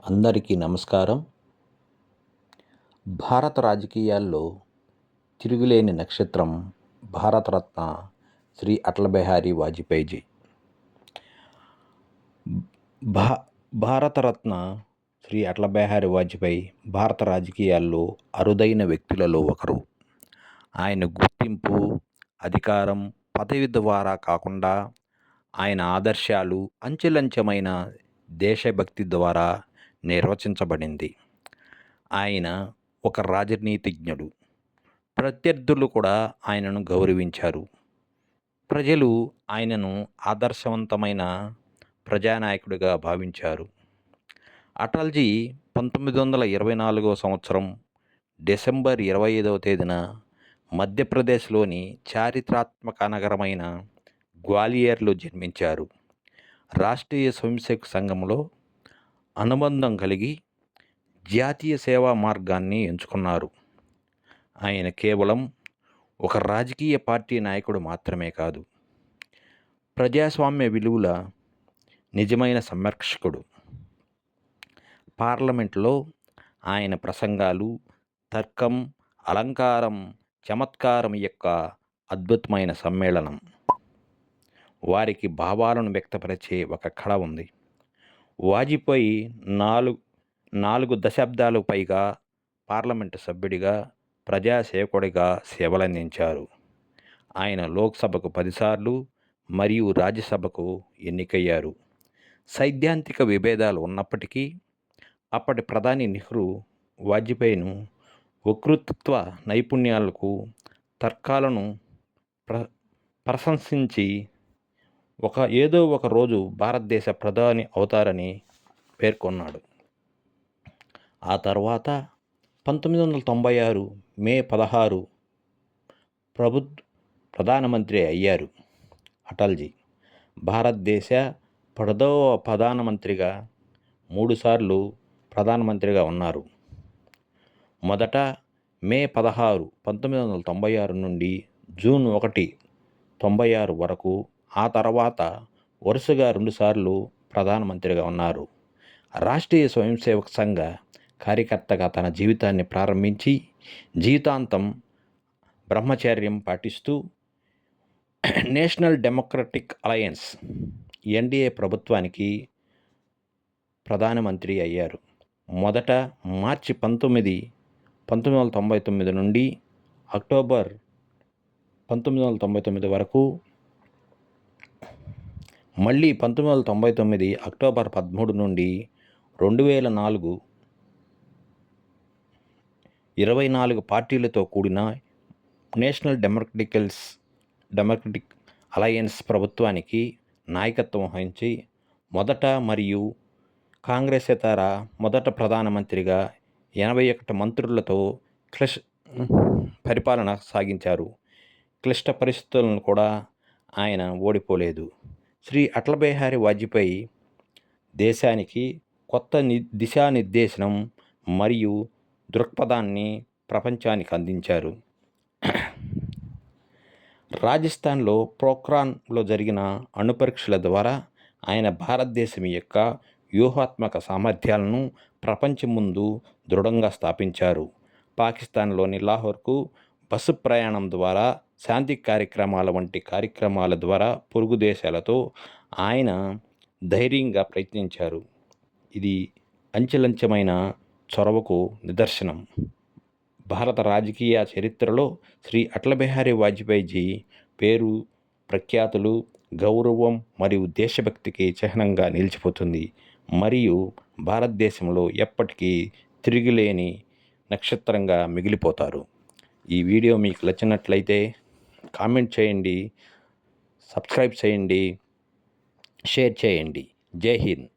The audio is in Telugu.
అందరికీ నమస్కారం. భారత రాజకీయాల్లో తిరుగులేని నక్షత్రం భారతరత్న శ్రీ అటల్ బిహారీ వాజ్పేయిజీ. భా భారతరత్న శ్రీ అటల్ బిహారీ వాజ్పేయి భారత రాజకీయాల్లో అరుదైన వ్యక్తులలో ఒకరు. ఆయన గుర్తింపు, అధికారం, పదవి ద్వారా కాకుండా ఆయన ఆదర్శాలు, అంచెలంచెమైన దేశభక్తి ద్వారా నిర్వచించబడింది. ఆయన ఒక రాజనీతిజ్ఞుడు. ప్రత్యర్థులు కూడా ఆయనను గౌరవించారు. ప్రజలు ఆయనను ఆదర్శవంతమైన ప్రజానాయకుడిగా భావించారు. అటల్జీ 1924 సంవత్సరం డిసెంబర్ 25వ తేదీన మధ్యప్రదేశ్లోని చారిత్రాత్మక నగరమైన గ్వాలియర్లో జన్మించారు. రాష్ట్రీయ స్వయంసేవక్ సంఘంలో అనుబంధం కలిగి జాతీయ సేవా మార్గాన్ని ఎంచుకున్నారు. ఆయన కేవలం ఒక రాజకీయ పార్టీ నాయకుడు మాత్రమే కాదు, ప్రజాస్వామ్య విలువల నిజమైన సంరక్షకుడు. పార్లమెంట్లో ఆయన ప్రసంగాలు తర్కం, అలంకారం, చమత్కారం యొక్క అద్భుతమైన సమ్మేళనం. వారికి భావాలను వ్యక్తపరిచే ఒక కళ ఉంది. వాజ్పేయి నాలుగు దశాబ్దాలకు పైగా పార్లమెంటు సభ్యుడిగా, ప్రజాసేవకుడిగా సేవలందించారు. ఆయన లోక్సభకు 10 సార్లు మరియు రాజ్యసభకు ఎన్నికయ్యారు. సైద్ధాంతిక విభేదాలు ఉన్నప్పటికీ అప్పటి ప్రధాని నెహ్రూ వాజ్పేయిను వక్తృత్వ నైపుణ్యాలకు, తర్కాలను ప్రశంసించి ఏదో ఒక రోజు భారతదేశ ప్రధాని అవుతారని పేర్కొన్నాడు. ఆ తర్వాత 1996 మే 16 ప్రధానమంత్రి అయ్యారు. అటల్జీ భారతదేశ 10వ ప్రధానమంత్రిగా 3 సార్లు ప్రధానమంత్రిగా ఉన్నారు. మొదట మే 16, 1996 నుండి జూన్ 1, 96 వరకు, ఆ తర్వాత వరుసగా 2 సార్లు ప్రధానమంత్రిగా ఉన్నారు. రాష్ట్రీయ స్వయంసేవక్ సంఘ కార్యకర్తగా తన జీవితాన్ని ప్రారంభించి జీవితాంతం బ్రహ్మచర్యం పాటిస్తూ నేషనల్ డెమోక్రటిక్ అలయన్స్ ఎన్డీఏ ప్రభుత్వానికి ప్రధానమంత్రి అయ్యారు. మొదట మార్చి 1999 నుండి అక్టోబర్ 1999 వరకు, మళ్ళీ 1999 అక్టోబర్ 13 నుండి 2004 24 పార్టీలతో కూడిన నేషనల్ డెమోక్రటిక్ అలయన్స్ ప్రభుత్వానికి నాయకత్వం వహించి మొదట మరియు కాంగ్రెసేతర మొదట ప్రధానమంత్రిగా 81 మంత్రులతో పరిపాలన సాగించారు. క్లిష్ట పరిస్థితులను కూడా ఆయన ఓడిపోలేదు. శ్రీ అటల్ బిహారీ వాజ్పేయి దేశానికి కొత్త దిశానిర్దేశనం మరియు దృక్పథాన్ని ప్రపంచానికి అందించారు. రాజస్థాన్లో పోఖ్రాన్లో జరిగిన అణుపరీక్షల ద్వారా ఆయన భారతదేశం యొక్క వ్యూహాత్మక సామర్థ్యాలను ప్రపంచం ముందు దృఢంగా స్థాపించారు. పాకిస్తాన్లోని లాహోర్కు బస్సు ప్రయాణం ద్వారా, శాంతి కార్యక్రమాల వంటి కార్యక్రమాల ద్వారా పొరుగు దేశాలతో ఆయన ధైర్యంగా ప్రయత్నించారు. ఇది అంచెలంచెమైన చొరవకు నిదర్శనం. భారత రాజకీయ చరిత్రలో శ్రీ అటల్ బిహారీ వాజ్పేయిజీ పేరు, ప్రఖ్యాతులు, గౌరవం మరియు దేశభక్తికి చిహ్నంగా నిలిచిపోతుంది మరియు భారతదేశంలో ఎప్పటికీ తిరుగులేని నక్షత్రంగా మిగిలిపోతారు. ఈ వీడియో మీకు నచ్చినట్లయితే కామెంట్ చేయండి, సబ్స్క్రైబ్ చేయండి, షేర్ చేయండి. జై హింద్.